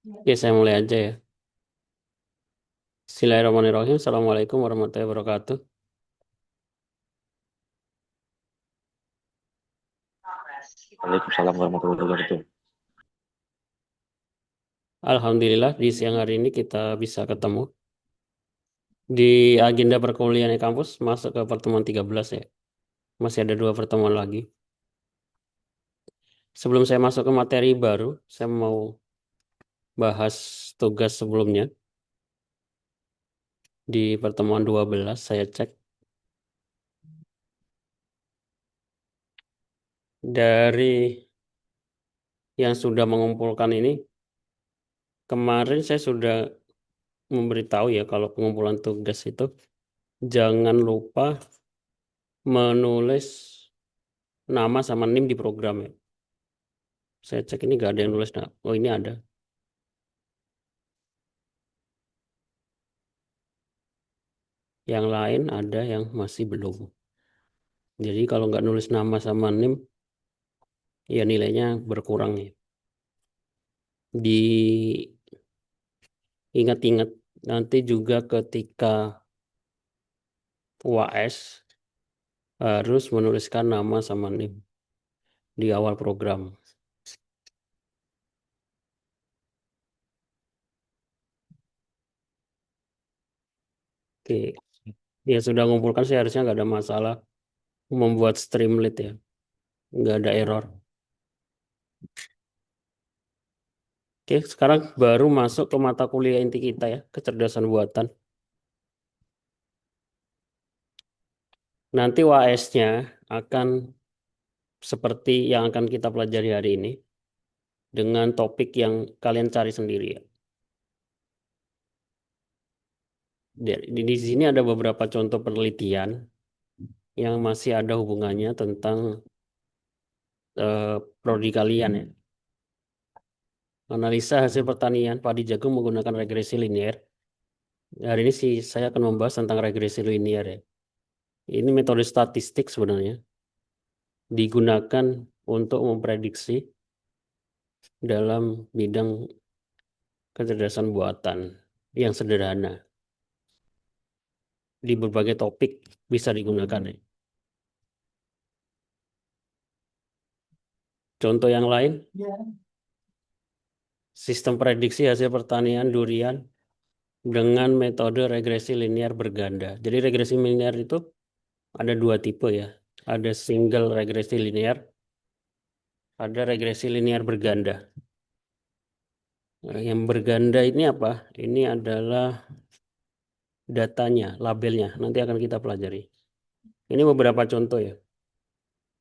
Oke, saya mulai aja ya. Bismillahirrahmanirrahim. Assalamualaikum warahmatullahi wabarakatuh. Waalaikumsalam warahmatullahi wabarakatuh. Alhamdulillah di siang hari ini kita bisa ketemu. Di agenda perkuliahan kampus masuk ke pertemuan 13 ya. Masih ada dua pertemuan lagi. Sebelum saya masuk ke materi baru, saya mau bahas tugas sebelumnya. Di pertemuan 12 saya cek. Dari yang sudah mengumpulkan ini, kemarin saya sudah memberitahu ya kalau pengumpulan tugas itu jangan lupa menulis nama sama NIM di program ya. Saya cek ini nggak ada yang nulis. Nah, oh ini ada. Yang lain ada yang masih belum. Jadi kalau nggak nulis nama sama NIM, ya nilainya berkurang ya. Diingat-ingat nanti juga ketika UAS harus menuliskan nama sama NIM di awal program. Oke, ya sudah ngumpulkan sih harusnya nggak ada masalah membuat Streamlit ya, nggak ada error. Oke, sekarang baru masuk ke mata kuliah inti kita ya, kecerdasan buatan. Nanti UAS-nya akan seperti yang akan kita pelajari hari ini dengan topik yang kalian cari sendiri ya. Di sini ada beberapa contoh penelitian yang masih ada hubungannya tentang prodi kalian ya. Analisa hasil pertanian padi jagung menggunakan regresi linear. Hari ini sih saya akan membahas tentang regresi linear ya. Ini metode statistik sebenarnya digunakan untuk memprediksi dalam bidang kecerdasan buatan yang sederhana di berbagai topik bisa digunakan ya. Contoh yang lain, sistem prediksi hasil pertanian durian dengan metode regresi linear berganda. Jadi regresi linear itu ada dua tipe ya. Ada single regresi linear, ada regresi linear berganda. Nah, yang berganda ini apa? Ini adalah datanya, labelnya. Nanti akan kita pelajari. Ini beberapa contoh ya.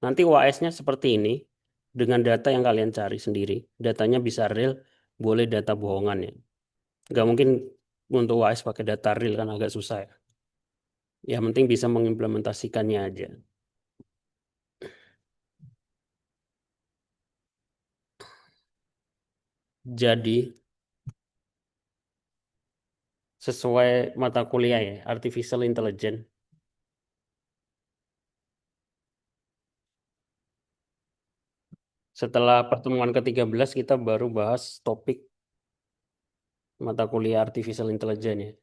Nanti UAS-nya seperti ini dengan data yang kalian cari sendiri. Datanya bisa real, boleh data bohongan ya. Nggak mungkin untuk UAS pakai data real kan agak susah ya. Yang penting bisa mengimplementasikannya aja. Jadi sesuai mata kuliah ya, Artificial Intelligence. Setelah pertemuan ke-13 kita baru bahas topik mata kuliah Artificial Intelligence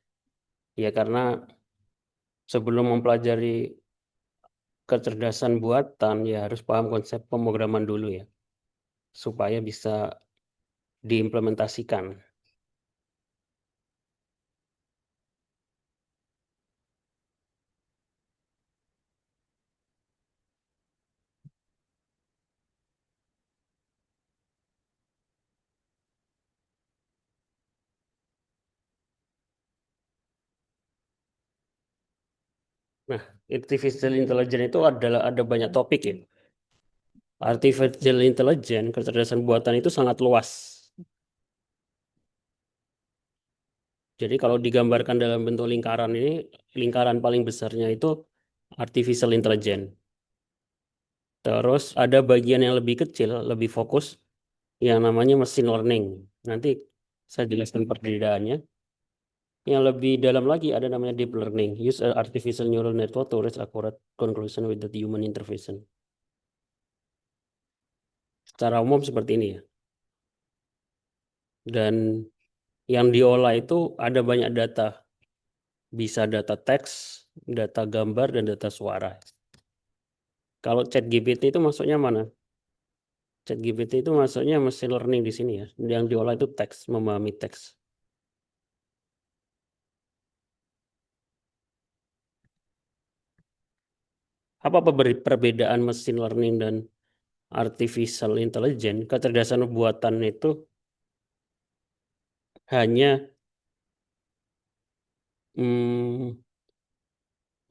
ya. Ya karena sebelum mempelajari kecerdasan buatan ya harus paham konsep pemrograman dulu ya, supaya bisa diimplementasikan. Nah, Artificial Intelligence itu ada banyak topik ya. Artificial Intelligence, kecerdasan buatan itu sangat luas. Jadi kalau digambarkan dalam bentuk lingkaran ini, lingkaran paling besarnya itu Artificial Intelligence. Terus ada bagian yang lebih kecil, lebih fokus, yang namanya machine learning. Nanti saya jelaskan perbedaannya. Yang lebih dalam lagi ada namanya deep learning. Use a artificial neural network to reach accurate conclusion without human intervention. Secara umum seperti ini ya. Dan yang diolah itu ada banyak data. Bisa data teks, data gambar, dan data suara. Kalau ChatGPT itu masuknya mana? ChatGPT itu masuknya machine learning di sini ya. Yang diolah itu teks, memahami teks. Apa perbedaan machine learning dan artificial intelligence? Kecerdasan buatan itu hanya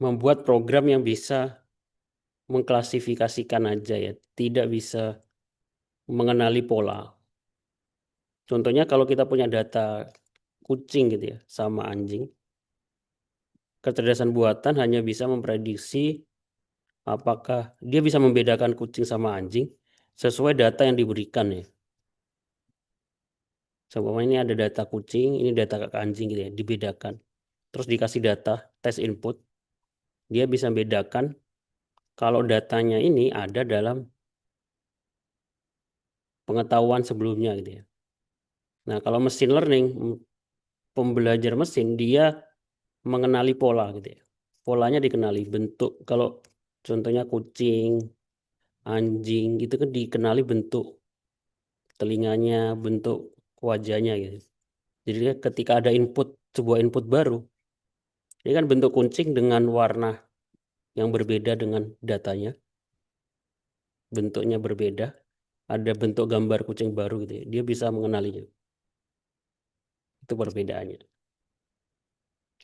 membuat program yang bisa mengklasifikasikan aja ya, tidak bisa mengenali pola. Contohnya kalau kita punya data kucing gitu ya, sama anjing, kecerdasan buatan hanya bisa memprediksi apakah dia bisa membedakan kucing sama anjing sesuai data yang diberikan ya. Seumpama ini ada data kucing, ini data anjing gitu ya, dibedakan. Terus dikasih data, tes input, dia bisa membedakan kalau datanya ini ada dalam pengetahuan sebelumnya gitu ya. Nah, kalau mesin learning, pembelajar mesin, dia mengenali pola gitu ya. Polanya dikenali, bentuk. Kalau contohnya kucing, anjing, itu kan dikenali bentuk telinganya, bentuk wajahnya gitu. Jadi ketika ada sebuah input baru, ini kan bentuk kucing dengan warna yang berbeda dengan datanya, bentuknya berbeda, ada bentuk gambar kucing baru gitu ya. Dia bisa mengenalinya. Itu perbedaannya.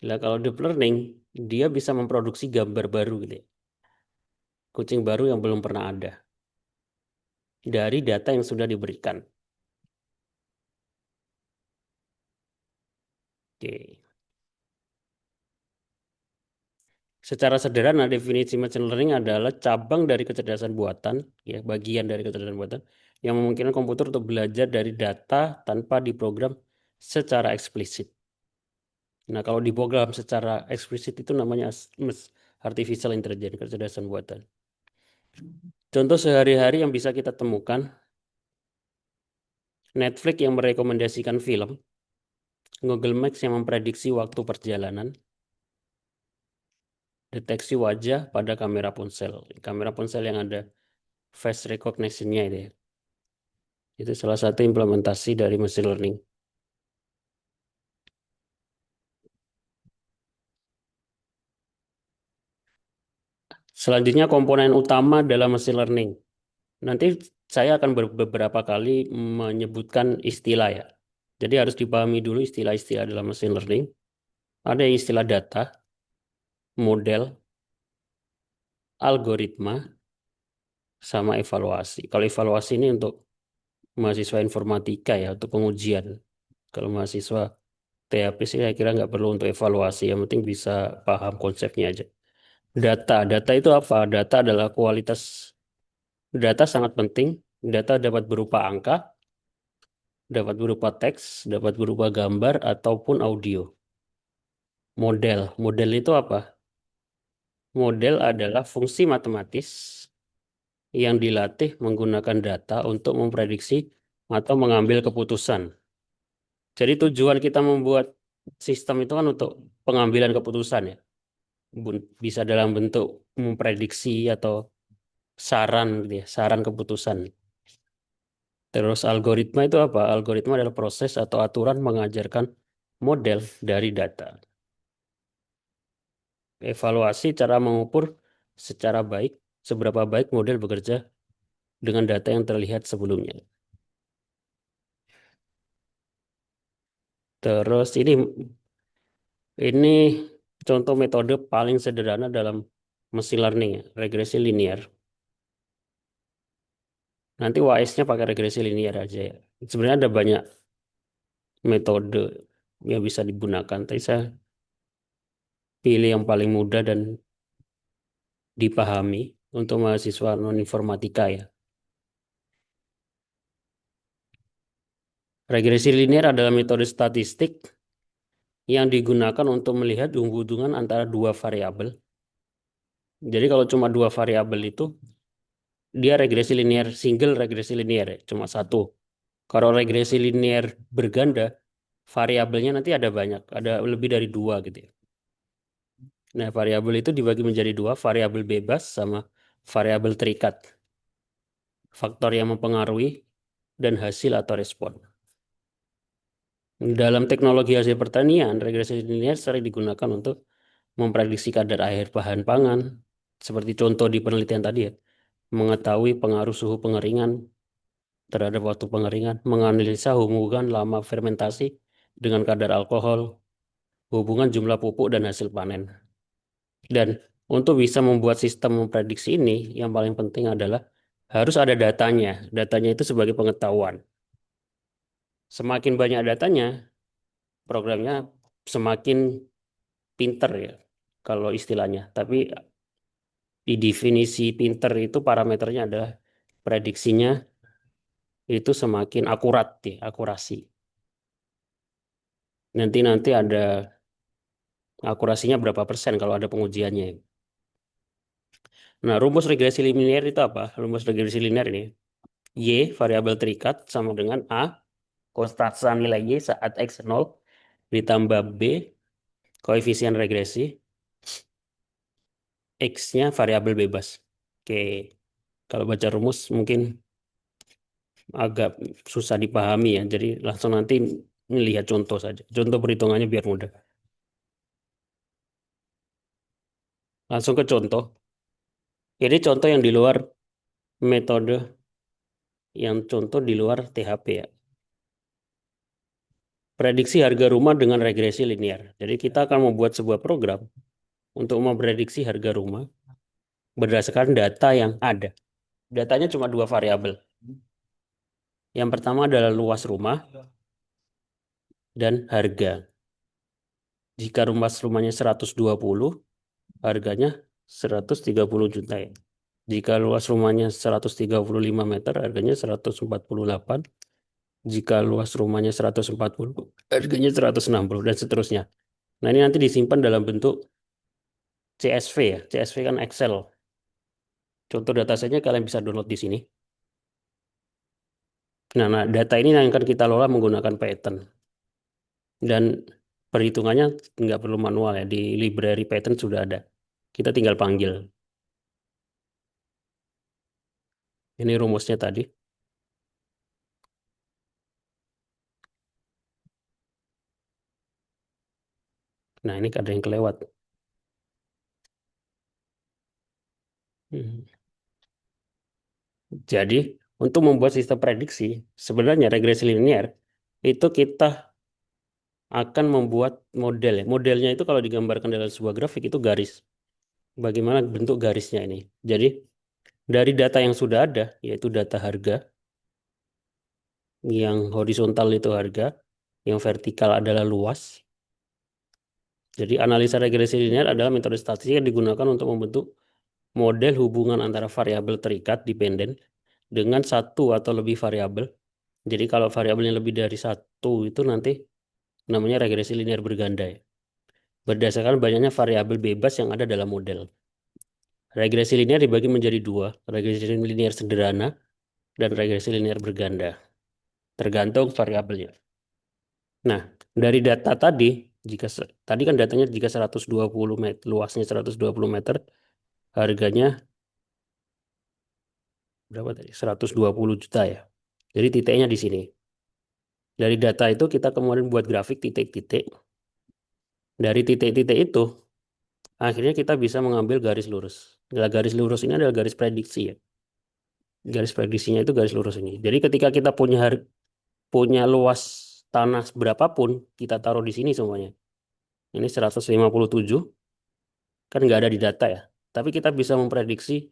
Nah, kalau deep learning, dia bisa memproduksi gambar baru gitu ya. Kucing baru yang belum pernah ada dari data yang sudah diberikan. Oke. Secara sederhana, definisi machine learning adalah cabang dari kecerdasan buatan, ya, bagian dari kecerdasan buatan, yang memungkinkan komputer untuk belajar dari data tanpa diprogram secara eksplisit. Nah, kalau diprogram secara eksplisit itu namanya artificial intelligence, kecerdasan buatan. Contoh sehari-hari yang bisa kita temukan, Netflix yang merekomendasikan film, Google Maps yang memprediksi waktu perjalanan, deteksi wajah pada kamera ponsel. Kamera ponsel yang ada face recognition-nya itu ya. Itu salah satu implementasi dari machine learning. Selanjutnya komponen utama dalam machine learning. Nanti saya akan beberapa kali menyebutkan istilah ya. Jadi harus dipahami dulu istilah-istilah dalam machine learning. Ada istilah data, model, algoritma, sama evaluasi. Kalau evaluasi ini untuk mahasiswa informatika ya, untuk pengujian. Kalau mahasiswa TAP sih saya kira nggak perlu untuk evaluasi, yang penting bisa paham konsepnya aja. Data itu apa? Data adalah kualitas data sangat penting. Data dapat berupa angka, dapat berupa teks, dapat berupa gambar ataupun audio. Model itu apa? Model adalah fungsi matematis yang dilatih menggunakan data untuk memprediksi atau mengambil keputusan. Jadi tujuan kita membuat sistem itu kan untuk pengambilan keputusan ya. Bisa dalam bentuk memprediksi atau saran gitu ya, saran keputusan. Terus algoritma itu apa? Algoritma adalah proses atau aturan mengajarkan model dari data. Evaluasi cara mengukur secara baik, seberapa baik model bekerja dengan data yang terlihat sebelumnya. Terus ini contoh metode paling sederhana dalam machine learning ya, regresi linear. Nanti WAS-nya pakai regresi linear aja ya. Sebenarnya ada banyak metode yang bisa digunakan, tapi saya pilih yang paling mudah dan dipahami untuk mahasiswa non-informatika ya. Regresi linear adalah metode statistik yang digunakan untuk melihat hubungan antara dua variabel. Jadi kalau cuma dua variabel itu, dia regresi linear, single regresi linear ya, cuma satu. Kalau regresi linear berganda, variabelnya nanti ada banyak, ada lebih dari dua gitu ya. Nah, variabel itu dibagi menjadi dua, variabel bebas sama variabel terikat. Faktor yang mempengaruhi dan hasil atau respon. Dalam teknologi hasil pertanian, regresi linear sering digunakan untuk memprediksi kadar air bahan pangan, seperti contoh di penelitian tadi ya, mengetahui pengaruh suhu pengeringan terhadap waktu pengeringan, menganalisa hubungan lama fermentasi dengan kadar alkohol, hubungan jumlah pupuk dan hasil panen. Dan untuk bisa membuat sistem memprediksi ini, yang paling penting adalah harus ada datanya. Datanya itu sebagai pengetahuan. Semakin banyak datanya, programnya semakin pinter ya, kalau istilahnya. Tapi di definisi pinter itu parameternya adalah prediksinya itu semakin akurat ya, akurasi. Nanti ada akurasinya berapa persen kalau ada pengujiannya. Nah, rumus regresi linear itu apa? Rumus regresi linear ini. Y, variabel terikat, sama dengan A, konstanta nilai Y saat X 0, ditambah B, koefisien regresi, X-nya variabel bebas. Oke, kalau baca rumus mungkin agak susah dipahami ya. Jadi langsung nanti melihat contoh saja. Contoh perhitungannya biar mudah. Langsung ke contoh. Ini contoh yang di luar metode, yang contoh di luar THP ya. Prediksi harga rumah dengan regresi linear. Jadi kita akan membuat sebuah program untuk memprediksi harga rumah berdasarkan data yang ada. Datanya cuma dua variabel. Yang pertama adalah luas rumah dan harga. Jika rumahnya 120, harganya 130 juta ya. Jika luas rumahnya 135 meter, harganya 148. Jika luas rumahnya 140, harganya 160 dan seterusnya. Nah, ini nanti disimpan dalam bentuk CSV ya. CSV kan Excel. Contoh datasetnya kalian bisa download di sini. Nah, data ini yang akan kita lola menggunakan Python. Dan perhitungannya nggak perlu manual ya. Di library Python sudah ada. Kita tinggal panggil. Ini rumusnya tadi. Nah, ini ada yang kelewat. Hmm. Jadi, untuk membuat sistem prediksi, sebenarnya regresi linear, itu kita akan membuat model ya. Modelnya itu kalau digambarkan dalam sebuah grafik itu garis. Bagaimana bentuk garisnya ini? Jadi, dari data yang sudah ada, yaitu data harga, yang horizontal itu harga, yang vertikal adalah luas. Jadi, analisa regresi linear adalah metode statistik yang digunakan untuk membentuk model hubungan antara variabel terikat dependen dengan satu atau lebih variabel. Jadi kalau variabelnya lebih dari satu itu nanti namanya regresi linear berganda ya. Berdasarkan banyaknya variabel bebas yang ada dalam model. Regresi linear dibagi menjadi dua, regresi linear sederhana dan regresi linear berganda. Tergantung variabelnya. Nah, dari data tadi, tadi kan datanya jika 120 meter, luasnya 120 meter, harganya berapa tadi? 120 juta ya. Jadi titiknya di sini. Dari data itu kita kemudian buat grafik titik-titik. Dari titik-titik itu, akhirnya kita bisa mengambil garis lurus. Nah, garis lurus ini adalah garis prediksi ya. Garis prediksinya itu garis lurus ini. Jadi ketika kita punya luas tanah berapapun, kita taruh di sini semuanya. Ini 157, kan nggak ada di data ya. Tapi kita bisa memprediksi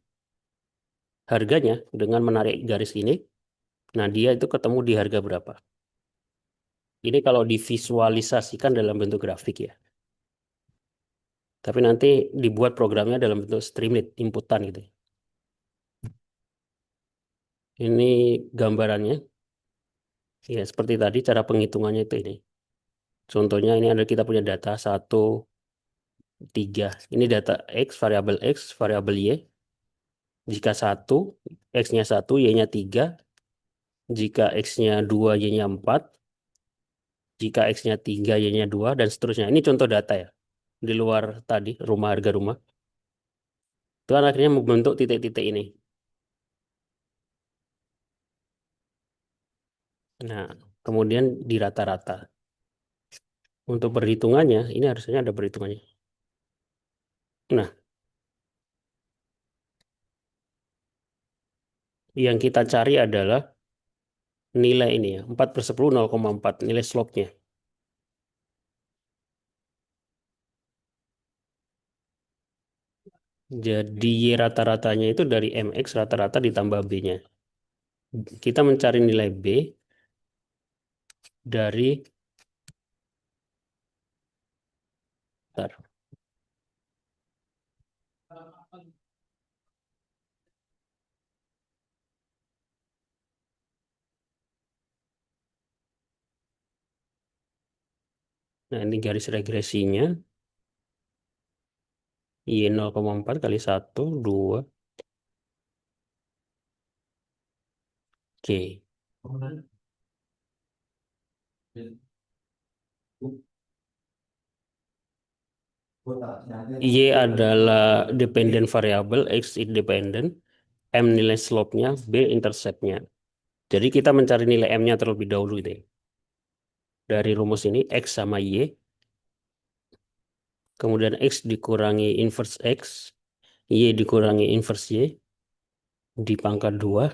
harganya dengan menarik garis ini. Nah, dia itu ketemu di harga berapa. Ini kalau divisualisasikan dalam bentuk grafik ya. Tapi nanti dibuat programnya dalam bentuk streamlit, inputan gitu. Ini gambarannya. Ya, seperti tadi cara penghitungannya itu ini. Contohnya ini ada kita punya data 1, 3. Ini data X, variabel Y. Jika 1, X-nya 1, Y-nya 3. Jika X-nya 2, Y-nya 4. Jika X-nya 3, Y-nya 2, dan seterusnya. Ini contoh data ya. Di luar tadi, harga rumah. Itu kan akhirnya membentuk titik-titik ini. Nah, kemudian di rata-rata. Untuk perhitungannya, ini harusnya ada perhitungannya. Nah, yang kita cari adalah nilai ini ya, 4/10 0,4, nilai slope-nya. Jadi Y rata-ratanya itu dari MX rata-rata ditambah B-nya. Kita mencari nilai B dari, bentar. Nah ini garis regresinya, Y 0,4 kali 1, 2, Oke. Y adalah dependent variable, X independent, M nilai slope-nya, B intercept-nya. Jadi kita mencari nilai M-nya terlebih dahulu deh. Dari rumus ini, X sama Y, kemudian X dikurangi inverse X, Y dikurangi inverse Y, di pangkat 2,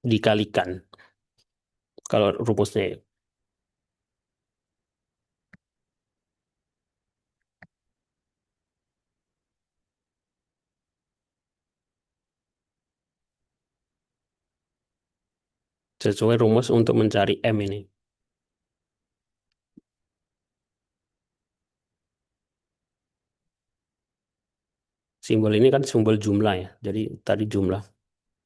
dikalikan. Kalau rumusnya ya. Sesuai rumus untuk mencari M ini. Simbol ini kan simbol jumlah ya. Jadi tadi jumlah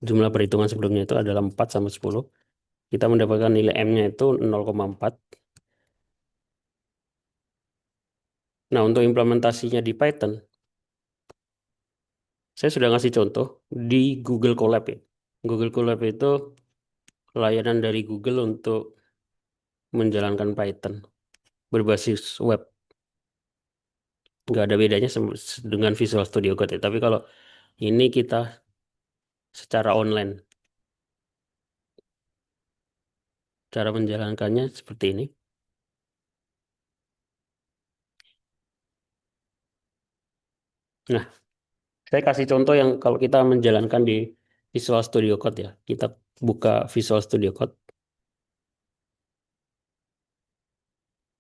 perhitungan sebelumnya itu adalah 4 sama 10. Kita mendapatkan nilai M-nya itu 0,4. Nah, untuk implementasinya di Python, saya sudah ngasih contoh di Google Colab ya. Google Colab itu layanan dari Google untuk menjalankan Python berbasis web. Nggak ada bedanya dengan Visual Studio Code ya. Tapi kalau ini kita secara online, cara menjalankannya seperti ini. Nah, saya kasih contoh yang kalau kita menjalankan di Visual Studio Code ya. Kita buka Visual Studio Code.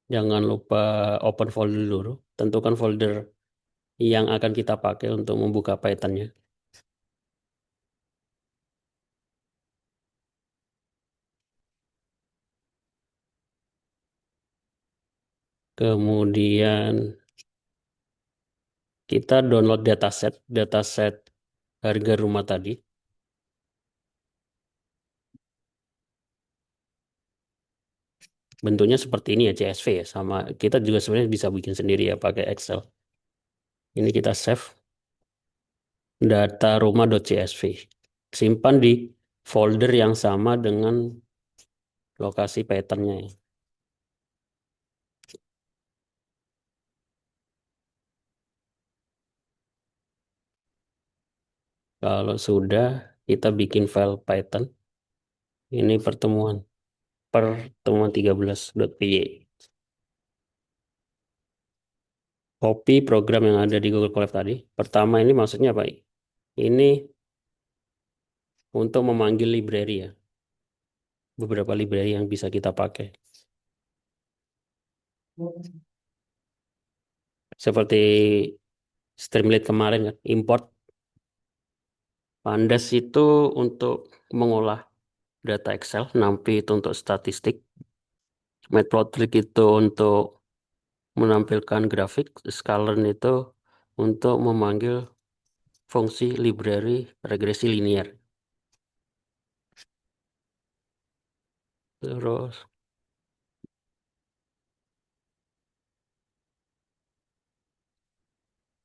Jangan lupa open folder dulu. Tentukan folder yang akan kita pakai untuk membuka Python-nya. Kemudian kita download dataset harga rumah tadi. Bentuknya seperti ini ya, CSV ya. Sama kita juga sebenarnya bisa bikin sendiri ya pakai Excel. Ini kita save data rumah.csv. Simpan di folder yang sama dengan lokasi Python-nya ya. Kalau sudah, kita bikin file Python. Ini pertemuan 13.py. Copy program yang ada di Google Colab tadi. Pertama ini maksudnya apa? Ini untuk memanggil library ya. Beberapa library yang bisa kita pakai. Seperti Streamlit kemarin kan, import. Pandas itu untuk mengolah data Excel, NumPy itu untuk statistik. Matplotlib itu untuk menampilkan grafik, Sklearn itu untuk memanggil fungsi library regresi linear. Terus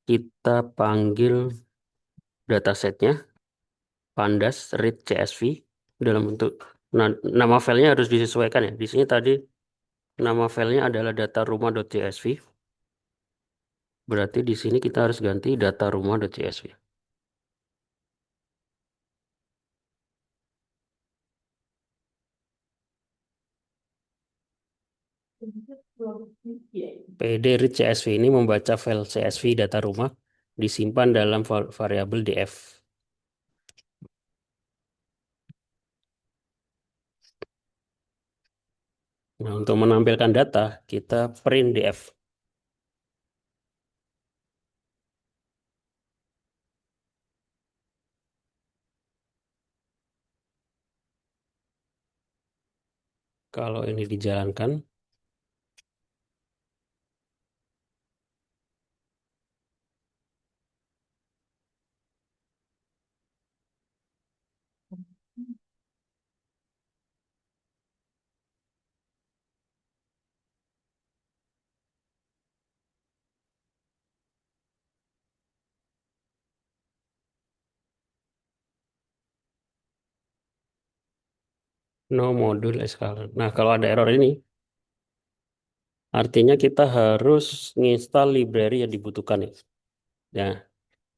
kita panggil datasetnya pandas read CSV. dalam bentuk nama filenya harus disesuaikan ya. Di sini tadi nama filenya adalah data rumah.csv. Berarti di sini kita harus ganti data rumah.csv. PD read CSV ini membaca file CSV data rumah disimpan dalam variabel df. Nah, untuk menampilkan data, kita print df. Kalau ini dijalankan, no module escalar. Nah, kalau ada error ini, artinya kita harus nginstal library yang dibutuhkan ya. Ya,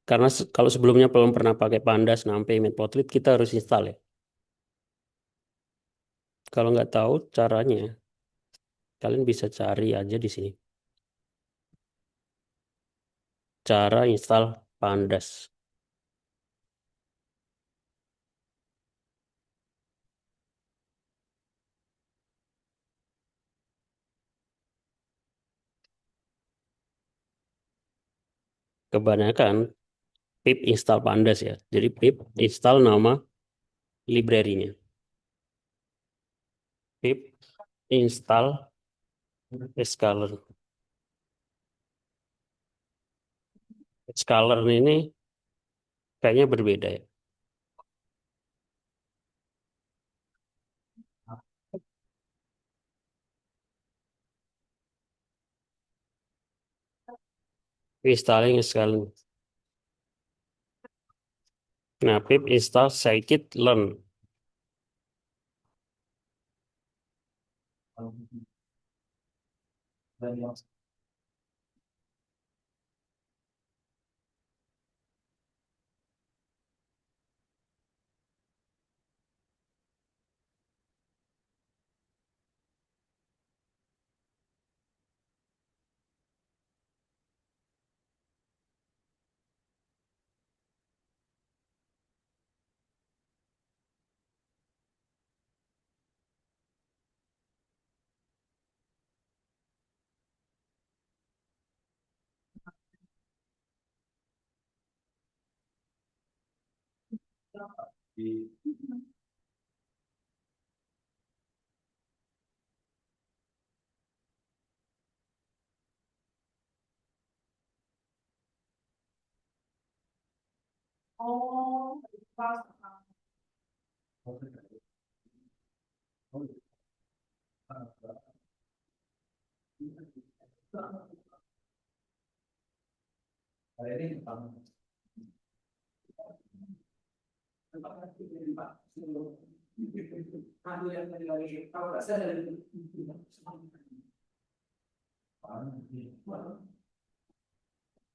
karena kalau sebelumnya belum pernah pakai Pandas, NumPy, Matplotlib, kita harus install ya. Kalau nggak tahu caranya, kalian bisa cari aja di sini. Cara install Pandas. Kebanyakan pip install Pandas ya. Jadi pip install nama library-nya. Pip install Escaler. Escaler ini kayaknya berbeda ya. Installing Escaler. Nah, pip install scikit-learn.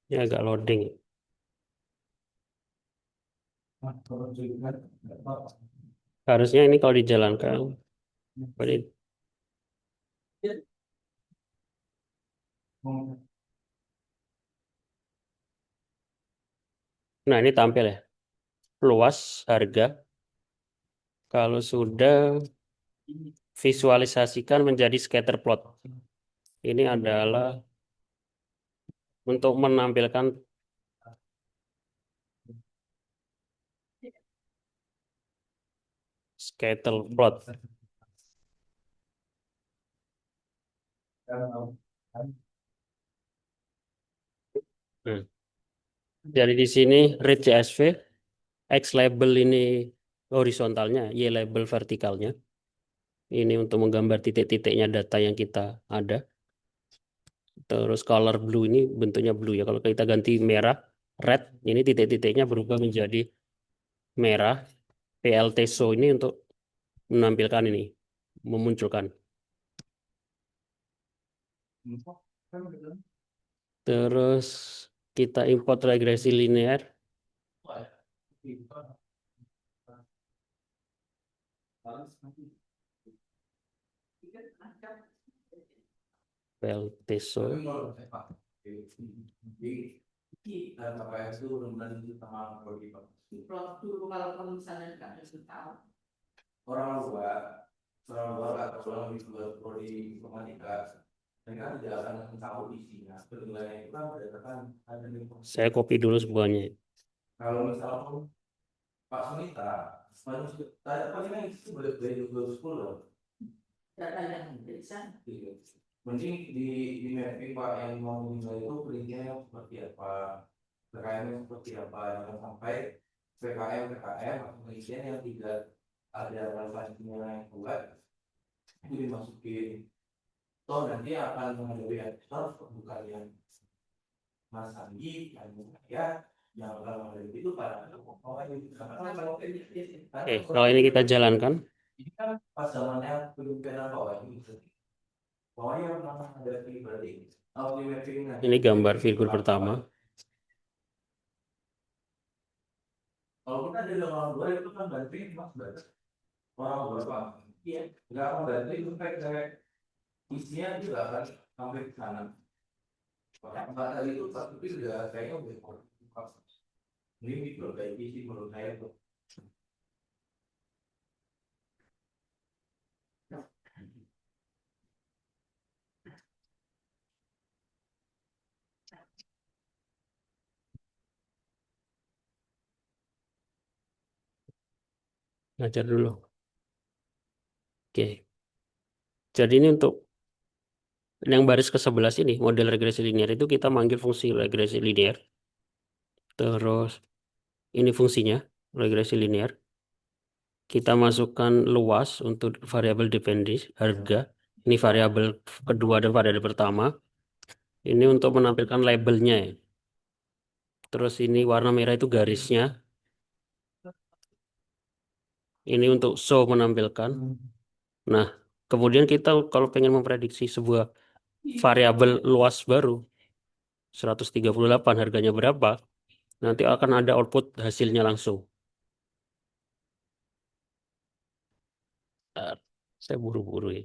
Ini agak loading. Harusnya ini kalau dijalankan. Nah, ini tampil ya. Luas, harga. Kalau sudah visualisasikan menjadi scatter plot. Ini adalah untuk menampilkan scatter plot. Hmm. Jadi di sini read CSV, X label ini horizontalnya, Y label vertikalnya. Ini untuk menggambar titik-titiknya data yang kita ada. Terus color blue ini bentuknya blue ya. Kalau kita ganti merah, red, ini titik-titiknya berubah menjadi merah. PLT show ini untuk menampilkan ini, memunculkan. Terus kita import regresi linear. Pelteso. Saya copy dulu semuanya. Oke, kalau ini kita jalankan. Ini gambar figur pertama. Ngajar dulu. Oke. Jadi ini untuk yang baris ke-11 ini, model regresi linear itu kita manggil fungsi regresi linear. Terus ini fungsinya, regresi linear. Kita masukkan luas untuk variabel dependensi, harga. Ini variabel kedua dan variabel pertama. Ini untuk menampilkan labelnya ya. Terus ini warna merah itu garisnya. Ini untuk show menampilkan. Nah, kemudian kita kalau pengen memprediksi sebuah variabel luas baru, 138 harganya berapa, nanti akan ada output hasilnya langsung. Saya buru-buru ya.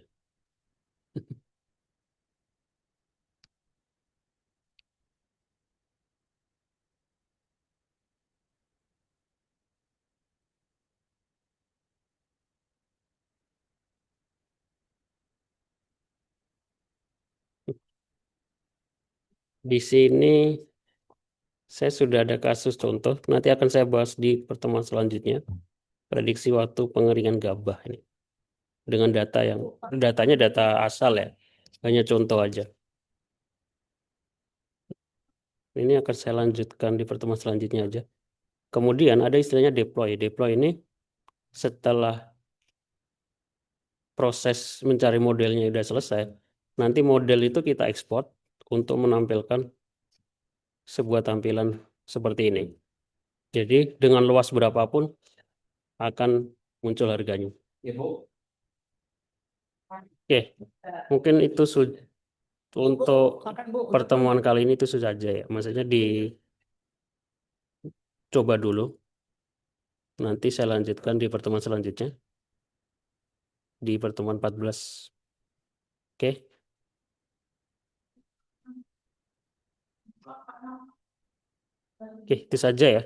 Di sini saya sudah ada kasus contoh, nanti akan saya bahas di pertemuan selanjutnya. Prediksi waktu pengeringan gabah ini. Dengan datanya data asal ya, hanya contoh aja. Ini akan saya lanjutkan di pertemuan selanjutnya aja. Kemudian ada istilahnya deploy. Deploy ini setelah proses mencari modelnya sudah selesai, nanti model itu kita ekspor untuk menampilkan sebuah tampilan seperti ini. Jadi dengan luas berapapun akan muncul harganya. Oke, mungkin itu untuk pertemuan kali ini itu sudah saja ya. Maksudnya dicoba dulu. Nanti saya lanjutkan di pertemuan selanjutnya. Di pertemuan 14. Oke. Oke, itu saja ya.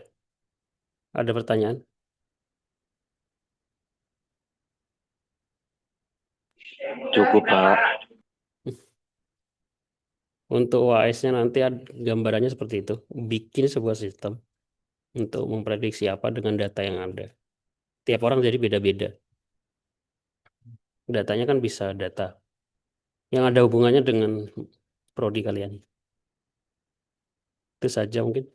Ada pertanyaan? Cukup, Pak. Untuk UAS-nya nanti gambarannya seperti itu. Bikin sebuah sistem untuk memprediksi apa dengan data yang ada. Tiap orang jadi beda-beda. Datanya kan bisa data yang ada hubungannya dengan prodi kalian. Itu saja mungkin.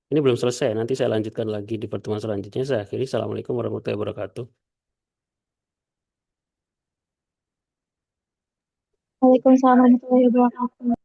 Ini belum selesai, nanti saya lanjutkan lagi di pertemuan selanjutnya. Saya akhiri. Assalamualaikum warahmatullahi wabarakatuh. Waalaikumsalam warahmatullahi wabarakatuh.